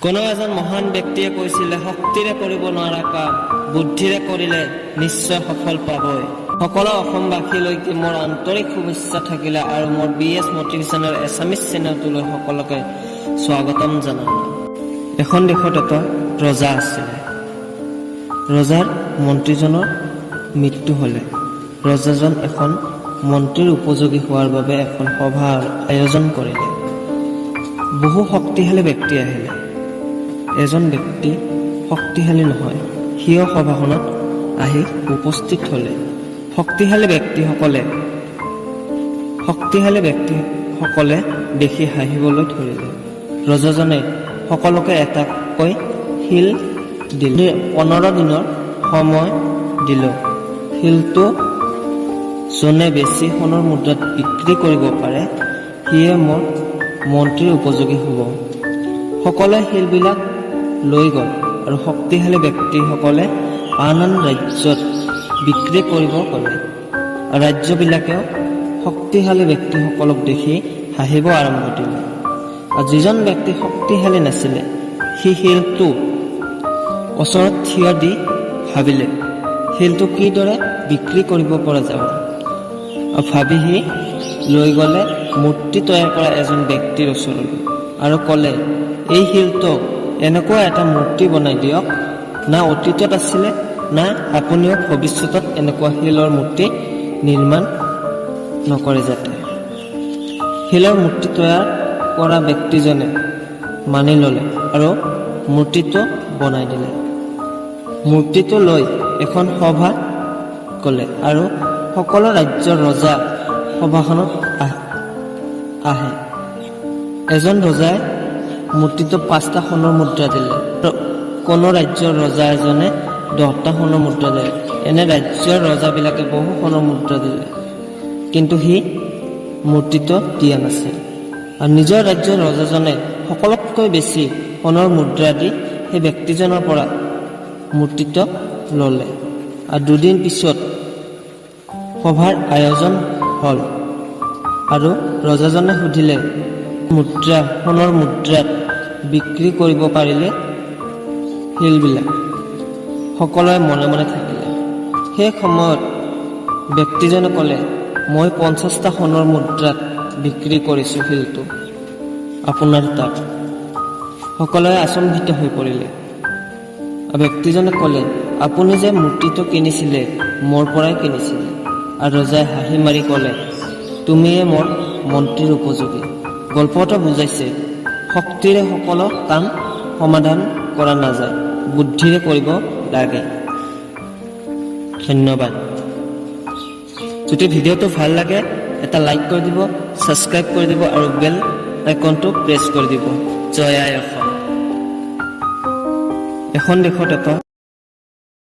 কোনো এজন মহান ব্যক্তিয়ে কৈছিলে, শক্তিৰে কৰিব নোৱাৰা কাম বুদ্ধিৰে কৰিলে নিশ্চয় সফল পাবই। সকলো অসমবাসীলৈকে মোৰ আন্তৰিক শুভেচ্ছা থাকিলে আৰু মোৰ BS মটিভেশ্যনেল এছামিজ চেনেলটোলৈ সকলোকে স্বাগতম জনালোঁ। এখন দেশত এটা ৰজা আছিলে। ৰজাৰ মন্ত্ৰীজনৰ মৃত্যু হ'লে ৰজাজন এখন মন্ত্ৰীৰ উপযোগী হোৱাৰ বাবে এখন সভাৰ আয়োজন কৰিলে। বহু শক্তিশালী ব্যক্তি আহিলে। এজন ব্যক্তি শক্তিশালী নহয়, সিও সভাখনত আহি উপস্থিত হ'লে। শক্তিশালী ব্যক্তিসকলে দেখি হাঁহিবলৈ ধৰিলে। ৰজাজনে সকলোকে এটাকৈ শিল দিলে। 15 দিনৰ সময় দিল। শিলটো যোনে বেছি সোণৰ মুদ্ৰাত বিক্ৰী কৰিব পাৰে সিয়ে মোৰ মন্ত্ৰীৰ উপযোগী হ'ব। সকলোৱে শিলবিলাক লৈ গ'ল আৰু শক্তিশালী ব্যক্তিসকলে আন আন ৰাজ্যত বিক্ৰী কৰিব গ'লে। ৰাজ্যবিলাকেও শক্তিশালী ব্যক্তিসকলক দেখি হাঁহিব আৰম্ভ দিলে। আৰু যিজন ব্যক্তি শক্তিশালী নাছিলে সি শিলটো ওচৰত থিয় দি ভাবিলে শিলটো কিদৰে বিক্ৰী কৰিব পৰা যাব। ভাবি সি লৈ গ'লে মূৰ্তি তৈয়াৰ কৰা এজন ব্যক্তিৰ ওচৰলৈ আৰু ক'লে, এই শিলটো এনেকুৱা এটা মূৰ্তি বনাই দিয়ক, না অতীতত আছিলে না আপুনিও ভৱিষ্যতত এনেকুৱা শিলৰ মূৰ্তি নিৰ্মাণ নকৰে যাতে। শিলৰ মূৰ্তি তৈয়াৰ কৰা ব্যক্তিজনে মানি ল'লে আৰু মূৰ্তিটো বনাই দিলে। মূৰ্তিটো লৈ এখন সভা গ'লে আৰু সকলো ৰাজ্যৰ ৰজা সভাখনত আহে। এজন ৰজাই মূৰ্তিটো 5টা সোণৰ মুদ্ৰা দিলে। কোনো ৰাজ্যৰ ৰজা এজনে 10টা সোণৰ মুদ্ৰা দিলে। এনে ৰাজ্যৰ ৰজাবিলাকে বহু সোণৰ মুদ্ৰা দিলে, কিন্তু সি মূৰ্তিটো দিয়া নাছিল। আৰু নিজৰ ৰাজ্যৰ ৰজাজনে সকলোতকৈ বেছি সোণৰ মুদ্ৰা দি সেই ব্যক্তিজনৰ পৰা মূৰ্তিটো ল'লে। আৰু 2 দিন পিছত সভাৰ আয়োজন হ'ল আৰু ৰজাজনে সুধিলে, সোণৰ মুদ্ৰাত বিক্ৰী কৰিব পাৰিলে শিলবিলাক। সকলোৱে মনে মনে থাকিলে। সেই সময়ত ব্যক্তিজনে ক'লে, মই 50টা সোণৰ মুদ্ৰাত বিক্ৰী কৰিছোঁ শিলটো আপোনাৰ তাত। সকলোৱে আচম্বিত হৈ পৰিলে। ব্যক্তিজনে ক'লে, আপুনি যে মূৰ্তিটো কিনিছিলে মোৰ পৰাই কিনিছিলে। আৰু ৰজাই হাঁহি মাৰি ক'লে, তুমিয়ে মোৰ মন্ত্ৰীৰ উপযোগী। গল্পটো বুজাইছে, শক্তিৰে সকলো কাম সমাধান কৰা নাযায়, বুদ্ধিৰে কৰিব লাগে। ধন্যবাদ। যদি ভিডিঅ'টো ভাল লাগে এটা লাইক কৰি দিব, ছাবস্ক্ৰাইব কৰি দিব আৰু বেল আইকনটো প্ৰেছ কৰি দিব। জয় আই অসম। এখন দেশত এটা